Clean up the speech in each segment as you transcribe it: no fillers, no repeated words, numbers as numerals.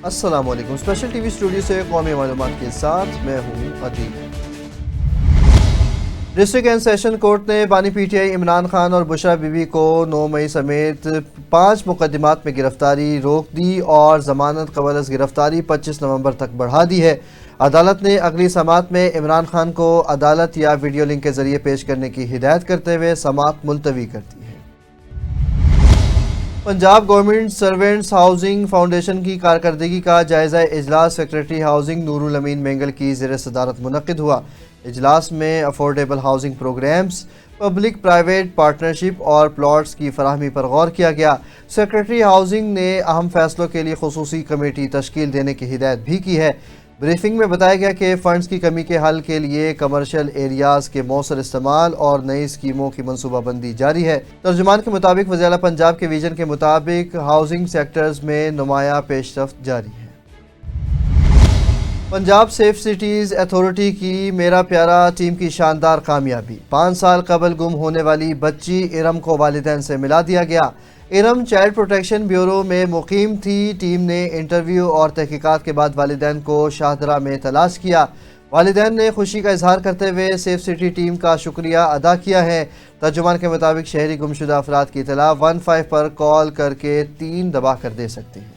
السلام علیکم۔ Special T V studio سے قومی معلومات کے ساتھ میں ہوں عدیل۔ ڈسٹرکٹ اینڈ سیشن کورٹ نے بانی P T I Imran Khan اور بشرا بی بی کو 9 مئی سمیت 5 مقدمات میں گرفتاری روک دی اور ضمانت قبل از گرفتاری 25 نومبر تک بڑھا دی ہے۔ عدالت نے اگلی سماعت میں عمران خان کو عدالت یا ویڈیو لنک کے ذریعے پیش کرنے کی ہدایت کرتے ہوئے سماعت ملتوی کر دی ہے۔ Punjab government servants housing foundation کی کارکردگی کا جائزہ اجلاس سیکریٹری ہاؤسنگ نور الامین مینگل کی زیر صدارت منعقد ہوا۔ اجلاس میں affordable housing programmes, public private partnership اور پلاٹس کی فراہمی پر غور کیا گیا۔ سیکریٹری ہاؤسنگ نے اہم فیصلوں کے لیے خصوصی کمیٹی تشکیل دینے کی ہدایت بھی کی ہے۔ بریفنگ میں بتایا گیا کہ فنڈز کی کمی کے حل کے لیے کمرشل ایریاز کے مؤثر استعمال اور نئی اسکیموں کی منصوبہ بندی جاری ہے۔ ترجمان کے مطابق وزیر اعلیٰ پنجاب کے ویژن کے مطابق ہاؤسنگ سیکٹرز میں نمایاں پیش رفت جاری ہے۔ پنجاب سیف سٹیز اتھارٹی کی میرا پیارا ٹیم کی شاندار کامیابی۔ 5 سال قبل گم ہونے والی بچی ارم کو والدین سے ملا دیا گیا۔ ارم چائلڈ پروٹیکشن بیورو میں مقیم تھی۔ ٹیم نے انٹرویو اور تحقیقات کے بعد والدین کو شاہدرہ میں تلاش کیا۔ والدین نے خوشی کا اظہار کرتے ہوئے سیف سٹی ٹیم کا شکریہ ادا کیا ہے۔ ترجمان کے مطابق شہری گمشدہ افراد کی اطلاع 15 پر کال کر کے 3 دبا کر دے سکتے ہیں۔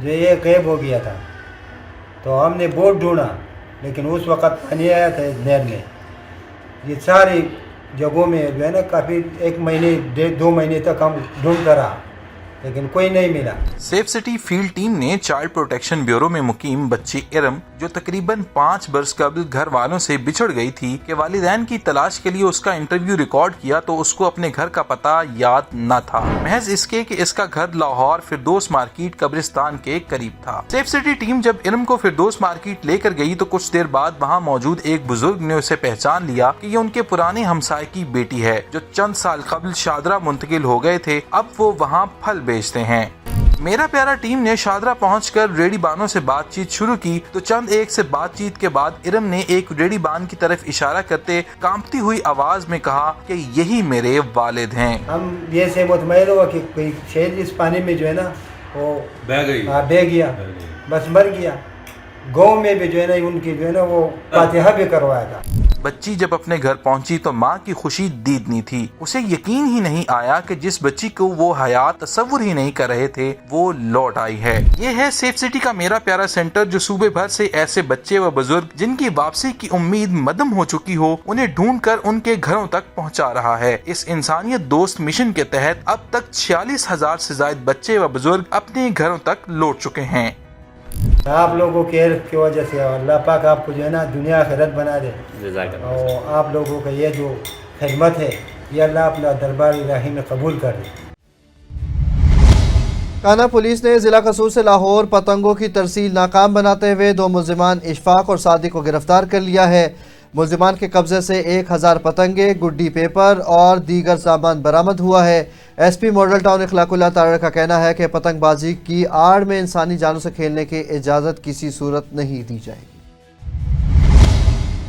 جو یہ غائب ہو گیا تھا تو ہم نے بوٹ ڈھونڈا، لیکن اس وقت پانی آیا تھا نہر میں۔ یہ ساری جگہوں میں جو ہے نا کافی 1 مہینے 2 مہینے تک ہم ڈھونڈتا رہا، لیکن کوئی نہیں ملا۔ سیف سٹی فیلڈ ٹیم نے چائلڈ پروٹیکشن بیورو میں مقیم بچی ارم، جو تقریباً 5 برس قبل گھر والوں سے بچھڑ گئی تھی، کہ والدین کی تلاش کے لیے اس کا انٹرویو ریکارڈ کیا تو اس کو اپنے گھر کا پتہ یاد نہ تھا، محض اس کے کہ اس کا گھر لاہور فردوس مارکیٹ قبرستان کے قریب تھا۔ سیف سٹی ٹیم جب ارم کو فردوس مارکیٹ لے کر گئی تو کچھ دیر بعد وہاں موجود ایک بزرگ نے اسے پہچان لیا کہ یہ ان کے پرانے ہمسائے کی بیٹی ہے، جو چند سال قبل شاہدرہ منتقل ہو گئے تھے، اب وہ وہاں پھل بیچتے ہیں۔ میرا پیارا ٹیم نے شاہدرہ پہنچ کر ریڈی بانوں سے بات چیت شروع کی تو چند ایک سے بات چیت کے بعد ارم نے ایک ریڈی بان کی طرف اشارہ کرتے کانپتی ہوئی آواز میں کہا کہ یہی میرے والد ہیں۔ ہم یہ سے مطمئن ہوا کہ کوئی شہد اس پانی میں جو ہے نا وہ بہ گیا، بس مر گیا۔ گاؤں میں بھی جو ہے نا ان کی جو ہے نا وہ فاتحہ بھی کروایا تھا۔ بچی جب اپنے گھر پہنچی تو ماں کی خوشی دیدنی تھی۔ اسے یقین ہی نہیں آیا کہ جس بچی کو وہ حیات تصور ہی نہیں کر رہے تھے وہ لوٹ آئی ہے۔ یہ ہے سیف سٹی کا میرا پیارا سینٹر، جو صوبے بھر سے ایسے بچے و بزرگ جن کی واپسی کی امید مدم ہو چکی ہو، انہیں ڈھونڈ کر ان کے گھروں تک پہنچا رہا ہے۔ اس انسانیت دوست مشن کے تحت اب تک 46,000 سے زائد بچے و بزرگ اپنے گھروں تک لوٹ چکے ہیں۔ آپ لوگوں کے ہیلپ کی وجہ سے اللہ پاک آپ کو جو ہے نا دنیا آخرت بنا دے، اور آپ لوگوں کا یہ جو خدمت ہے یہ اللہ اپنا دربار الہی میں قبول کر دے۔ کانا پولیس نے ضلع قصور سے لاہور پتنگوں کی ترسیل ناکام بناتے ہوئے 2 ملزمان اشفاق اور صادق کو گرفتار کر لیا ہے۔ ملزمان کے قبضے سے 1000 پتنگیں، گڈی پیپر اور دیگر سامان برآمد ہوا ہے۔ ایس پی ماڈل ٹاؤن اخلاق اللہ تارڑ کا کہنا ہے کہ پتنگ بازی کی آڑ میں انسانی جانوں سے کھیلنے کی اجازت کسی صورت نہیں دی جائے گی۔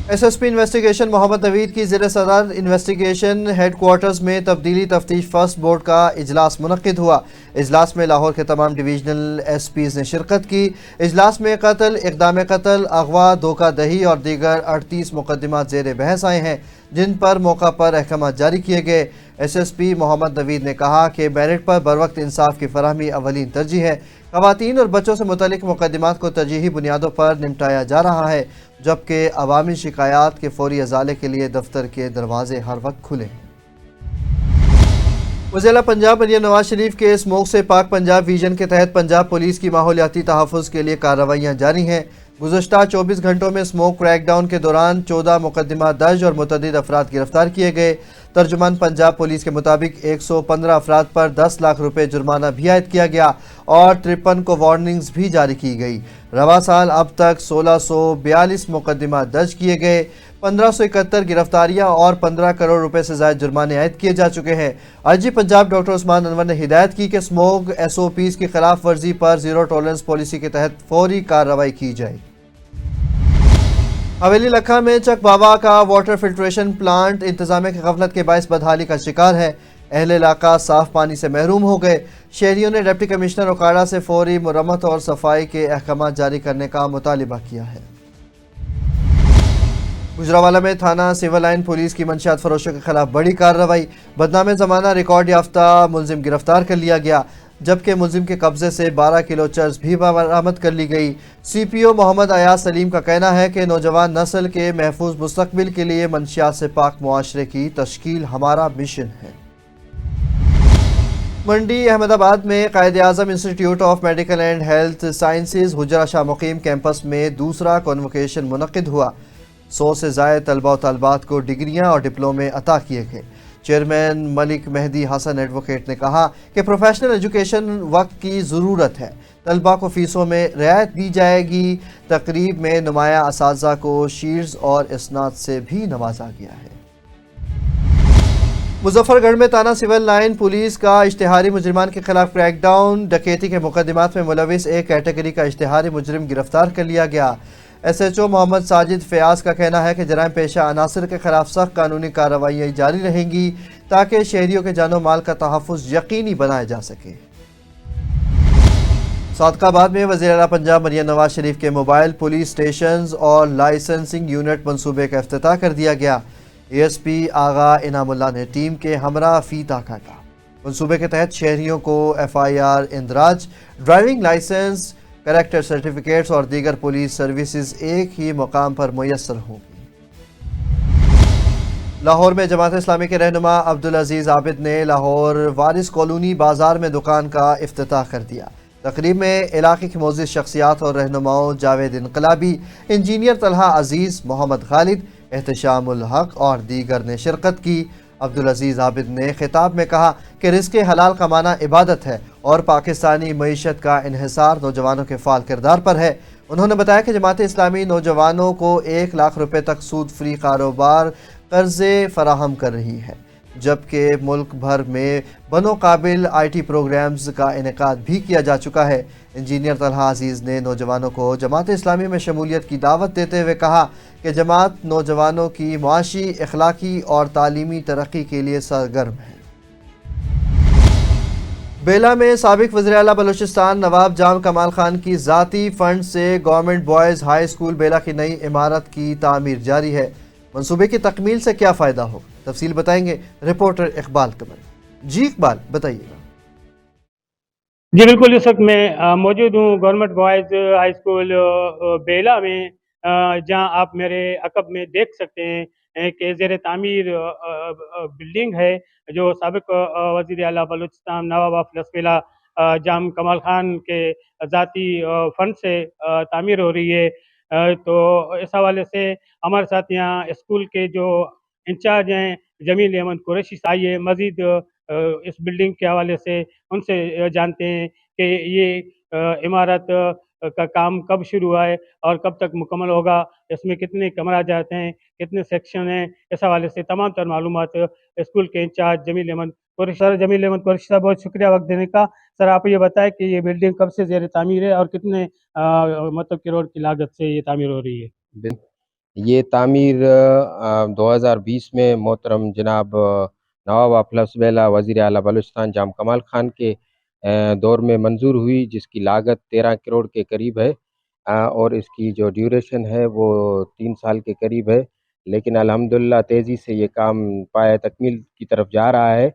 ایس ایس پی انویسٹیگیشن محمد نوید کی زیر صدر انویسٹیگیشن ہیڈ کوارٹرز میں تبدیلی تفتیش فرسٹ بورڈ کا اجلاس منعقد ہوا۔ اجلاس میں لاہور کے تمام ڈویژنل ایس پیز نے شرکت کی۔ اجلاس میں قتل، اقدام قتل، اغوا، دھوکہ دہی اور دیگر 38 مقدمات زیر بحث آئے ہیں، جن پر موقع پر احکامات جاری کیے گئے۔ ایس ایس پی محمد نوید نے کہا کہ میرٹ پر بروقت انصاف کی فراہمی اولین ترجیح ہے۔ خواتین اور بچوں سے متعلق مقدمات کو ترجیحی بنیادوں پر نمٹایا جا رہا ہے، جبکہ عوامی شکایات کے فوری ازالے کے لیے دفتر کے دروازے ہر وقت کھلے ہیں۔ وزیر اعلیٰ پنجاب مریم نواز شریف کے اسموک سے پاک پنجاب ویژن کے تحت پنجاب پولیس کی ماحولیاتی تحفظ کے لیے کارروائیاں جاری ہیں۔ گزشتہ 24 گھنٹوں میں اسموک کریک ڈاؤن کے دوران 14 مقدمات درج اور متعدد افراد گرفتار کیے گئے۔ ترجمان پنجاب پولیس کے مطابق 115 افراد پر 10 لاکھ روپے جرمانہ بھی عائد کیا گیا اور 53 کو وارننگز بھی جاری کی گئی۔ رواں سال اب تک 1642 مقدمات درج کیے گئے، 1571 گرفتاریاں اور 15 کروڑ روپے سے زائد جرمانے عائد کیے جا چکے ہیں۔ آئی جی پنجاب ڈاکٹر عثمان انور نے ہدایت کی کہ اسموک ایس او پیز کی خلاف ورزی پر زیرو ٹالرنس پالیسی کے تحت فوری کارروائی کی جائے۔ حویلی لکھا میں چک بابا کا واٹر فلٹریشن پلانٹ انتظامیہ کی غفلت کے باعث بدحالی کا شکار ہے۔ اہل علاقہ صاف پانی سے محروم ہو گئے۔ شہریوں نے ڈپٹی کمشنر اوکاڑا سے فوری مرمت اور صفائی کے احکامات جاری کرنے کا مطالبہ کیا ہے۔ گجرانوالہ میں تھانہ سول لائن پولیس کی منشیات فروشوں کے خلاف بڑی کارروائی، بدنام زمانہ ریکارڈ یافتہ ملزم گرفتار کر لیا گیا، جبکہ ملزم کے قبضے سے 12 کلو چرس بھی برآمد کر لی گئی۔ سی پی او محمد ایاز سلیم کا کہنا ہے کہ نوجوان نسل کے محفوظ مستقبل کے لیے منشیات سے پاک معاشرے کی تشکیل ہمارا مشن ہے۔ منڈی احمد آباد میں Quaid Azam institute of medical and health sciences Hujra Shah Muqeem campus میں دوسرا کنووکیشن منعقد ہوا۔ 100 سے زائد طلبہ و طالبات کو ڈگریاں اور ڈپلومے عطا کیے گئے۔ چیئرمین ملک مہدی حسن ایڈوکیٹ نے کہا کہ پروفیشنل ایجوکیشن وقت کی ضرورت ہے، طلبہ کو فیسوں میں رعایت دی جائے گی۔ تقریب میں نمایاں اساتذہ کو شیلڈز اور اسناد سے بھی نوازا گیا ہے۔ مظفر گڑھ میں تانہ سول لائن پولیس کا اشتہاری مجرمان کے خلاف کریک ڈاؤن، ڈکیتی کے مقدمات میں ملوث ایک کیٹیگری کا اشتہاری مجرم گرفتار کر لیا گیا۔ ایس ایچ او محمد ساجد فیاض کا کہنا ہے کہ جرائم پیشہ عناصر کے خلاف سخت قانونی کارروائیاں جاری رہیں گی تاکہ شہریوں کے جان و مال کا تحفظ یقینی بنایا جا سکے۔ صادق آباد میں وزیر اعلیٰ پنجاب مریم نواز شریف کے موبائل پولیس اسٹیشنز اور لائسنسنگ یونٹ منصوبے کا افتتاح کر دیا گیا۔ اے ایس پی آغا انعام اللہ نے ٹیم کے ہمراہ فیتہ کاٹا۔ منصوبے کے تحت شہریوں کو ایف آئی آر اندراج، ڈرائیونگ لائسنس، کریکٹر سرٹیفکیٹس اور دیگر پولیس سروسز ایک ہی مقام پر میسر ہوں گی۔ لاہور میں جماعت اسلامی کے رہنما عبدالعزیز عابد نے لاہور وارث کالونی بازار میں دکان کا افتتاح کر دیا۔ تقریب میں علاقے کی معزز شخصیات اور رہنماؤں جاوید انقلابی، انجینئر طلحہ عزیز، محمد خالد، احتشام الحق اور دیگر نے شرکت کی۔ عبدالعزیز عابد نے خطاب میں کہا کہ رزق حلال کمانا عبادت ہے اور پاکستانی معیشت کا انحصار نوجوانوں کے فعال کردار پر ہے۔ انہوں نے بتایا کہ جماعت اسلامی نوجوانوں کو 1 لاکھ روپے تک سود فری کاروبار قرضے فراہم کر رہی ہے، جبکہ ملک بھر میں بنو قابل آئی ٹی پروگرامز کا انعقاد بھی کیا جا چکا ہے۔ انجینئر طلحہ عزیز نے نوجوانوں کو جماعت اسلامی میں شمولیت کی دعوت دیتے ہوئے کہا کہ جماعت نوجوانوں کی معاشی، اخلاقی اور تعلیمی ترقی کے لیے سرگرم ہے۔ بیلا میں سابق وزیر اعلیٰ بلوچستان نواب جام کمال خان کی ذاتی فنڈ سے گورنمنٹ بوائز ہائی اسکول بیلا کی نئی عمارت کی تعمیر جاری ہے۔ منصوبے کی تکمیل سے کیا فائدہ ہوگا، تفصیل بتائیں گے رپورٹر اقبال قمر۔ جی اقبال، بتائیے گا۔ جی بالکل، اس وقت میں موجود ہوں گورنمنٹ بوائز ہائی اسکول بیلا میں، جہاں آپ میرے عقب میں دیکھ سکتے ہیں کہ زیر تعمیر بلڈنگ ہے جو سابق وزیر اعلیٰ بلوچستان نواب آف لسبیلا جام کمال خان کے ذاتی فنڈ سے تعمیر ہو رہی ہے۔ تو اس حوالے سے ہمارے ساتھ یہاں اسکول کے جو انچارج ہیں جمیل احمد قریشی آئیے مزید اس بلڈنگ کے حوالے سے ان سے جانتے ہیں کہ یہ عمارت کا کام کب شروع ہوا ہے اور کب تک مکمل ہوگا، اس میں کتنے کمرہ جاتے ہیں، کتنے سیکشن ہیں، اس حوالے سے تمام تر معلومات اسکول کے انچارج جمیل احمد قریشی۔ سر جمیل احمد قریشی صاحب، بہت شکریہ وقت دینے کا۔ سر آپ یہ بتائیں کہ یہ بلڈنگ کب سے زیر تعمیر ہے اور کتنے مطلب کروڑ کی لاگت سے یہ تعمیر ہو رہی ہے؟ یہ تعمیر 2020 میں محترم جناب نواب آف لسبیلا وزیر اعلیٰ بلوچستان جام کمال خان کے دور میں منظور ہوئی، جس کی لاگت 13 کروڑ کے قریب ہے، اور اس کی جو ڈیوریشن ہے وہ 3 سال کے قریب ہے، لیکن الحمدللہ تیزی سے یہ کام پایہ تکمیل کی طرف جا رہا ہے،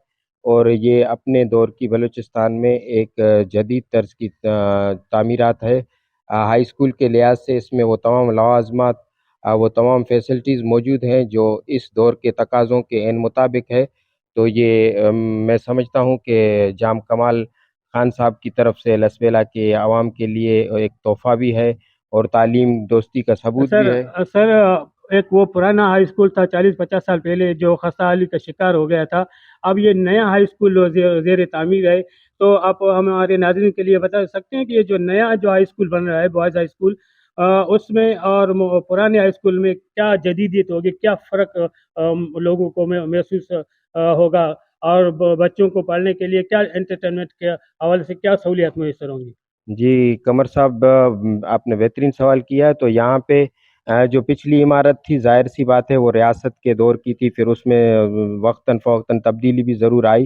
اور یہ اپنے دور کی بلوچستان میں ایک جدید طرز کی تعمیرات ہے۔ ہائی اسکول کے لحاظ سے اس میں وہ تمام لوازمات، وہ تمام فیسلٹیز موجود ہیں جو اس دور کے تقاضوں کے عین مطابق ہے۔ تو یہ میں سمجھتا ہوں کہ جام کمال خان صاحب کی طرف سے لسبیلا کے عوام کے لیے ایک تحفہ بھی ہے اور تعلیم دوستی کا ثبوت بھی ہے۔ سر ایک وہ پرانا ہائی اسکول تھا 40-50 سال پہلے جو خستہ کا شکار ہو گیا تھا، اب یہ نیا ہائی اسکول زیر تعمیر ہے، تو آپ ہمارے ناظرین کے لیے بتا سکتے ہیں کہ یہ جو نیا جو ہائی اسکول بن رہا ہے بوائز ہائی اسکول، اس میں اور پرانے ہائی اسکول میں کیا جدیدیت ہوگی، کیا فرق لوگوں کو محسوس ہوگا، اور بچوں کو پڑھنے کے لیے کیا انٹرٹینمنٹ کے حوالے سے کیا سہولیات میسر ہوں گی؟ جی قمر صاحب، آپ نے بہترین سوال کیا ہے۔ تو یہاں پہ جو پچھلی عمارت تھی، ظاہر سی بات ہے وہ ریاست کے دور کی تھی، پھر اس میں وقتاً فوقتاً تبدیلی بھی ضرور آئی،